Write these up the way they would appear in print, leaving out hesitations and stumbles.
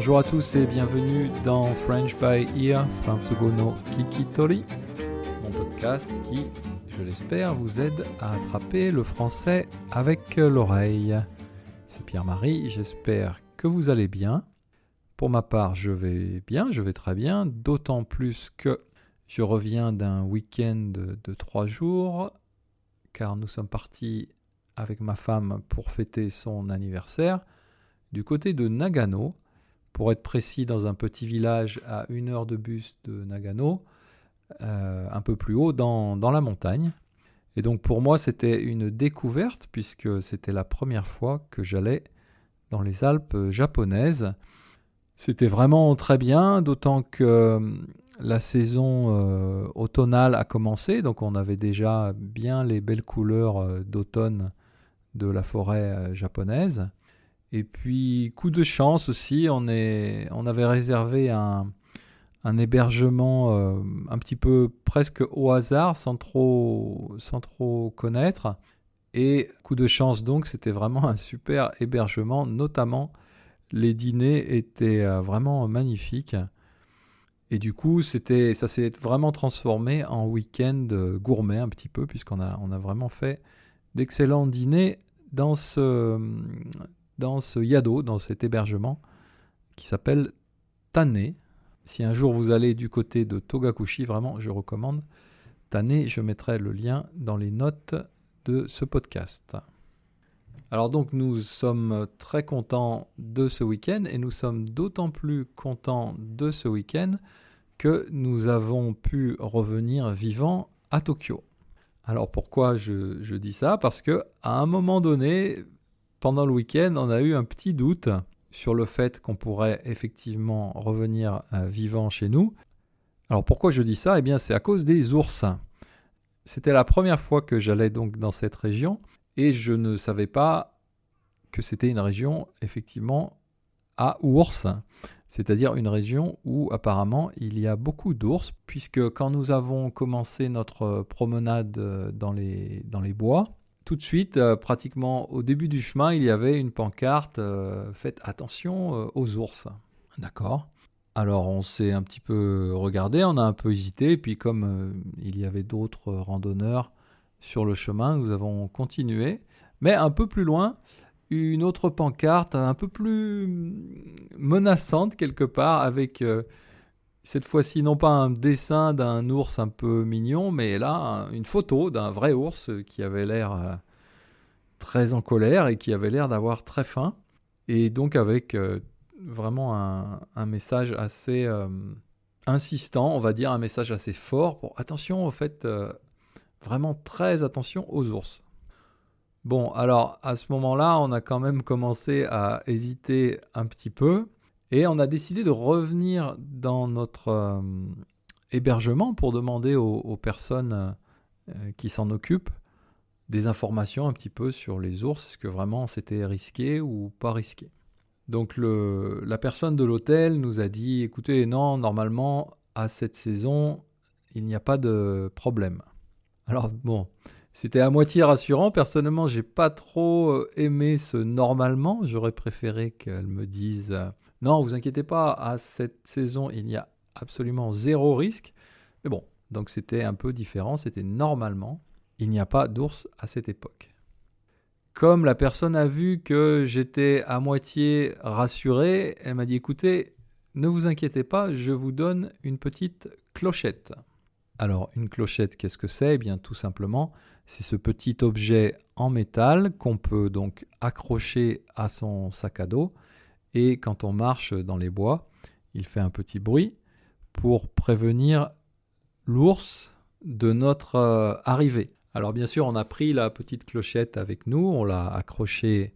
Bonjour à tous et bienvenue dans French by Ear, Fransugo no Kikitori, mon podcast qui, je l'espère, vous aide à attraper le français avec l'oreille. C'est Pierre-Marie, j'espère que vous allez bien. Pour ma part, je vais bien, je vais très bien, d'autant plus que je reviens d'un week-end de 3 jours, car nous sommes partis avec ma femme pour fêter son anniversaire du côté de Nagano, pour être précis dans un petit village à 1 heure de bus de Nagano, un peu plus haut dans la montagne. Et donc pour moi c'était une découverte puisque c'était la première fois que j'allais dans les Alpes japonaises. C'était vraiment très bien, d'autant que la saison automnale a commencé, donc on avait déjà bien les belles couleurs d'automne de la forêt japonaise. Et puis, coup de chance aussi, on avait réservé un hébergement un petit peu presque au hasard, sans trop connaître. Et coup de chance donc, c'était vraiment un super hébergement, notamment les dîners étaient vraiment magnifiques. Et du coup, ça s'est vraiment transformé en week-end gourmet un petit peu, puisqu'on a vraiment fait d'excellents dîners dans ce yado, dans cet hébergement qui s'appelle Tane. Si un jour vous allez du côté de Togakushi, vraiment, je recommande Tane. Je mettrai le lien dans les notes de ce podcast. Alors donc, nous sommes très contents de ce week-end et nous sommes d'autant plus contents de ce week-end que nous avons pu revenir vivants à Tokyo. Alors pourquoi je dis ça ? Parce qu'à un moment donné, pendant le week-end, on a eu un petit doute sur le fait qu'on pourrait effectivement revenir vivant chez nous. Alors pourquoi je dis ça ? Eh bien c'est à cause des ours. C'était la première fois que j'allais donc dans cette région et je ne savais pas que c'était une région effectivement à ours. C'est-à-dire une région où apparemment il y a beaucoup d'ours, puisque quand nous avons commencé notre promenade dans les bois, tout de suite, pratiquement au début du chemin, il y avait une pancarte « Faites attention aux ours ». D'accord. Alors on s'est un petit peu regardé, on a un peu hésité, puis comme il y avait d'autres randonneurs sur le chemin, nous avons continué. Mais un peu plus loin, une autre pancarte un peu plus menaçante quelque part, avec cette fois-ci non pas un dessin d'un ours un peu mignon, mais là une photo d'un vrai ours qui avait l'air très en colère et qui avait l'air d'avoir très faim, et donc avec vraiment un message assez insistant, on va dire un message assez fort pour attention au fait, vraiment très attention aux ours. Bon, alors à ce moment-là, on a quand même commencé à hésiter un petit peu et on a décidé de revenir dans notre hébergement pour demander aux personnes qui s'en occupent des informations un petit peu sur les ours. Est-ce que vraiment c'était risqué ou pas risqué ? Donc la personne de l'hôtel nous a dit « Écoutez, non, normalement, à cette saison, il n'y a pas de problème. » Alors bon, c'était à moitié rassurant. Personnellement, j'ai pas trop aimé ce « normalement ». J'aurais préféré qu'elle me dise « Non, vous inquiétez pas, à cette saison, il y a absolument zéro risque. » Mais bon, donc c'était un peu différent. C'était normalement, il n'y a pas d'ours à cette époque. Comme la personne a vu que j'étais à moitié rassuré, elle m'a dit « Écoutez, ne vous inquiétez pas, je vous donne une petite clochette. » Alors, une clochette, qu'est-ce que c'est ? Eh bien, tout simplement, c'est ce petit objet en métal qu'on peut donc accrocher à son sac à dos. Et quand on marche dans les bois, il fait un petit bruit pour prévenir l'ours de notre arrivée. Alors bien sûr, on a pris la petite clochette avec nous, on l'a accrochée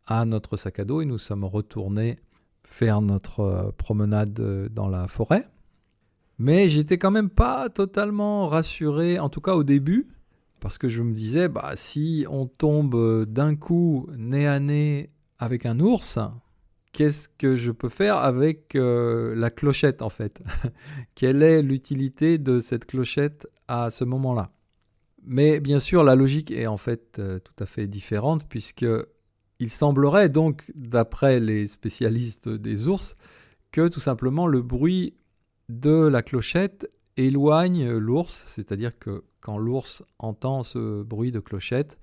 à notre sac à dos et nous sommes retournés faire notre promenade dans la forêt. Mais j'étais quand même pas totalement rassuré, en tout cas au début, parce que je me disais, si on tombe d'un coup nez à nez avec un ours, qu'est-ce que je peux faire avec la clochette en fait ? Quelle est l'utilité de cette clochette à ce moment-là ? Mais bien sûr, la logique est en fait tout à fait différente, puisque il semblerait donc, d'après les spécialistes des ours, que tout simplement le bruit de la clochette éloigne l'ours, c'est-à-dire que quand l'ours entend ce bruit de clochette,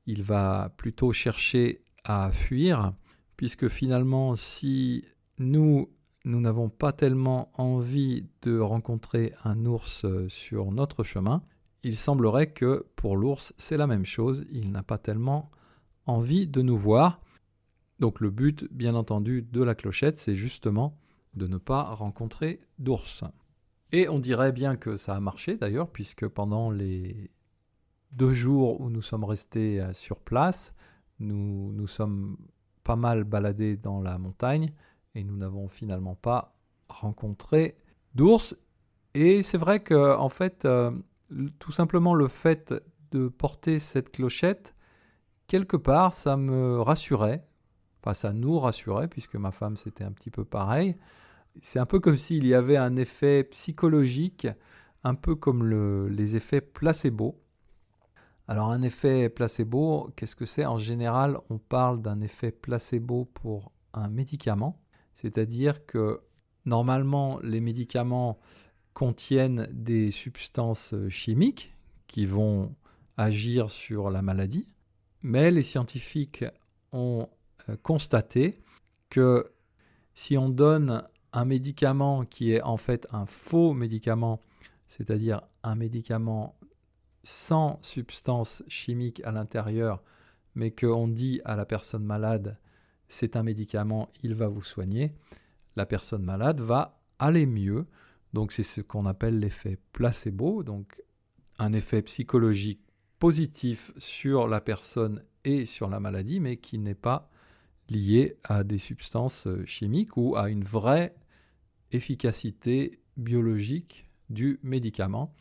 il va plutôt chercher à fuir, puisque finalement, si nous n'avons pas tellement envie de rencontrer un ours sur notre chemin, il semblerait que pour l'ours, c'est la même chose, il n'a pas tellement envie de nous voir. Donc le but, bien entendu, de la clochette, c'est justement de ne pas rencontrer d'ours. Et on dirait bien que ça a marché d'ailleurs, puisque pendant les 2 jours où nous sommes restés sur place, nous sommes pas mal baladés dans la montagne et nous n'avons finalement pas rencontré d'ours. Et c'est vrai que en fait, tout simplement le fait de porter cette clochette, quelque part, ça me rassurait. Enfin, ça nous rassurait, puisque ma femme, c'était un petit peu pareil. C'est un peu comme s'il y avait un effet psychologique, un peu comme les effets placebo. Alors un effet placebo, qu'est-ce que c'est? En général, on parle d'un effet placebo pour un médicament, c'est-à-dire que normalement, les médicaments contiennent des substances chimiques qui vont agir sur la maladie, mais les scientifiques ont constaté que si on donne un médicament qui est en fait un faux médicament, c'est-à-dire un médicament sans substance chimique à l'intérieur, mais qu'on dit à la personne malade, c'est un médicament, il va vous soigner, la personne malade va aller mieux. Donc c'est ce qu'on appelle l'effet placebo, donc un effet psychologique positif sur la personne et sur la maladie, mais qui n'est pas lié à des substances chimiques ou à une vraie efficacité biologique du médicament.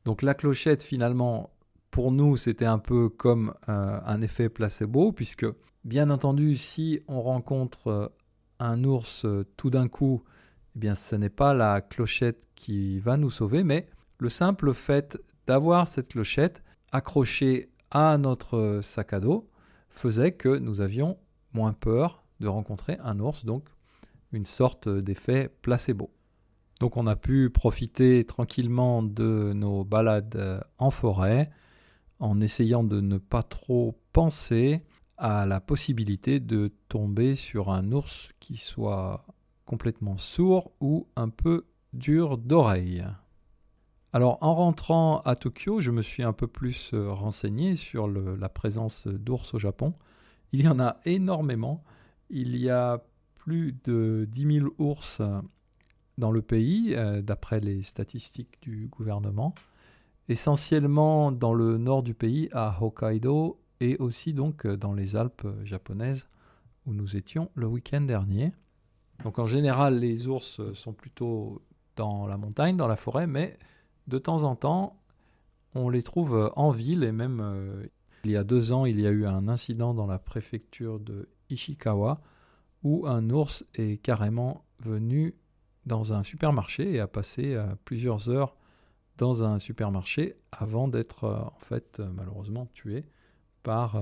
Donc la clochette, finalement, pour nous, c'était un peu comme un effet placebo, puisque, bien entendu, si on rencontre un ours tout d'un coup, eh bien, ce n'est pas la clochette qui va nous sauver, mais le simple fait d'avoir cette clochette accrochée à notre sac à dos faisait que nous avions moins peur de rencontrer un ours, donc une sorte d'effet placebo. Donc on a pu profiter tranquillement de nos balades en forêt en essayant de ne pas trop penser à la possibilité de tomber sur un ours qui soit complètement sourd ou un peu dur d'oreille. Alors en rentrant à Tokyo, je me suis un peu plus renseigné sur la présence d'ours au Japon. Il y en a énormément. Il y a plus de 10 000 ours dans le pays, d'après les statistiques du gouvernement, essentiellement dans le nord du pays, à Hokkaido, et aussi donc dans les Alpes japonaises, où nous étions le week-end dernier. Donc en général, les ours sont plutôt dans la montagne, dans la forêt, mais de temps en temps, on les trouve en ville, et même il y a 2 ans, il y a eu un incident dans la préfecture de Ishikawa, où un ours est carrément venu dans un supermarché et a passé plusieurs heures dans un supermarché avant d'être en fait malheureusement tué par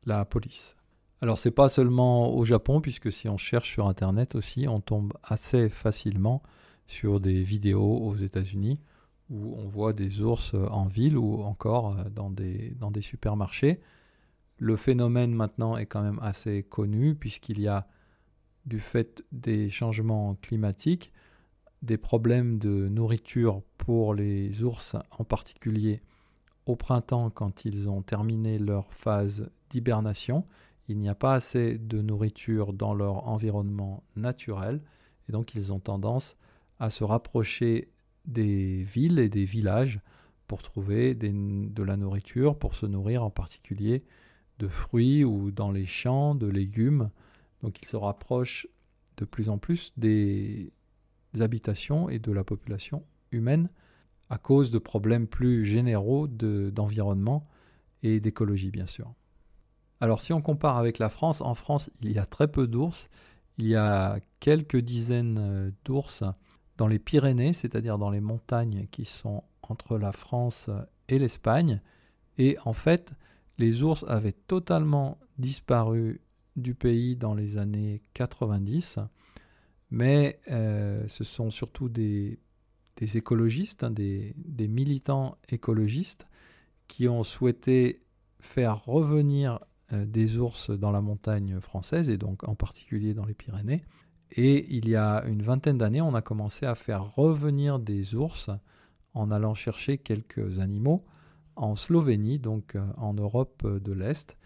la police. Alors c'est pas seulement au Japon, puisque si on cherche sur internet aussi, on tombe assez facilement sur des vidéos aux États-Unis où on voit des ours en ville ou encore dans des supermarchés. Le phénomène maintenant est quand même assez connu, puisqu'il y a, du fait des changements climatiques, des problèmes de nourriture pour les ours, en particulier au printemps quand ils ont terminé leur phase d'hibernation. Il n'y a pas assez de nourriture dans leur environnement naturel et donc ils ont tendance à se rapprocher des villes et des villages pour trouver de la nourriture, pour se nourrir en particulier de fruits ou dans les champs de légumes. Donc ils se rapprochent de plus en plus des habitations et de la population humaine à cause de problèmes plus généraux d'environnement et d'écologie, bien sûr. Alors si on compare avec la France, en France, il y a très peu d'ours. Il y a quelques dizaines d'ours dans les Pyrénées, c'est-à-dire dans les montagnes qui sont entre la France et l'Espagne. Et en fait, les ours avaient totalement disparu du pays dans les années 90. mais ce sont surtout des écologistes, des militants écologistes qui ont souhaité faire revenir des ours dans la montagne française, et donc en particulier dans les Pyrénées. Et il y a une vingtaine d'années, on a commencé à faire revenir des ours en allant chercher quelques animaux en Slovénie, donc en Europe de l'Est.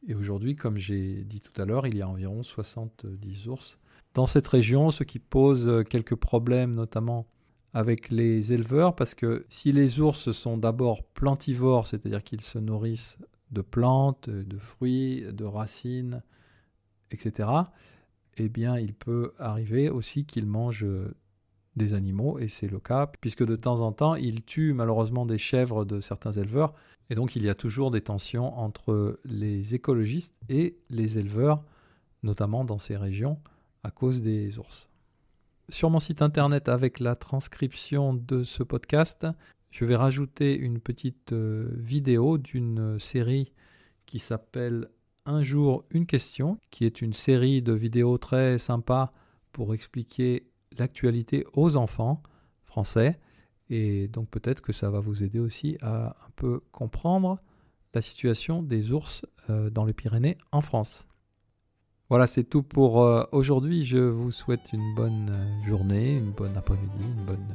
Et aujourd'hui, comme j'ai dit tout à l'heure, il y a environ 70 ours dans cette région, ce qui pose quelques problèmes, notamment avec les éleveurs, parce que si les ours sont d'abord plantivores, c'est-à-dire qu'ils se nourrissent de plantes, de fruits, de racines, etc., eh bien, il peut arriver aussi qu'ils mangent des animaux, et c'est le cas, puisque de temps en temps, ils tuent malheureusement des chèvres de certains éleveurs, et donc il y a toujours des tensions entre les écologistes et les éleveurs, notamment dans ces régions, à cause des ours. Sur mon site internet, avec la transcription de ce podcast, je vais rajouter une petite vidéo d'une série qui s'appelle Un jour, une question, qui est une série de vidéos très sympa pour expliquer l'actualité aux enfants français. Et donc peut-être que ça va vous aider aussi à un peu comprendre la situation des ours dans les Pyrénées en France. Voilà, c'est tout pour aujourd'hui. Je vous souhaite une bonne journée, une bonne après-midi, une bonne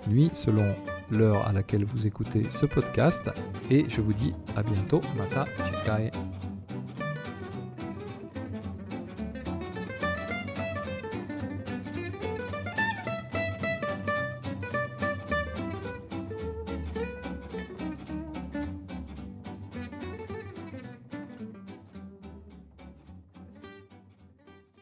nuit, selon l'heure à laquelle vous écoutez ce podcast. Et je vous dis à bientôt. Mata Chikai.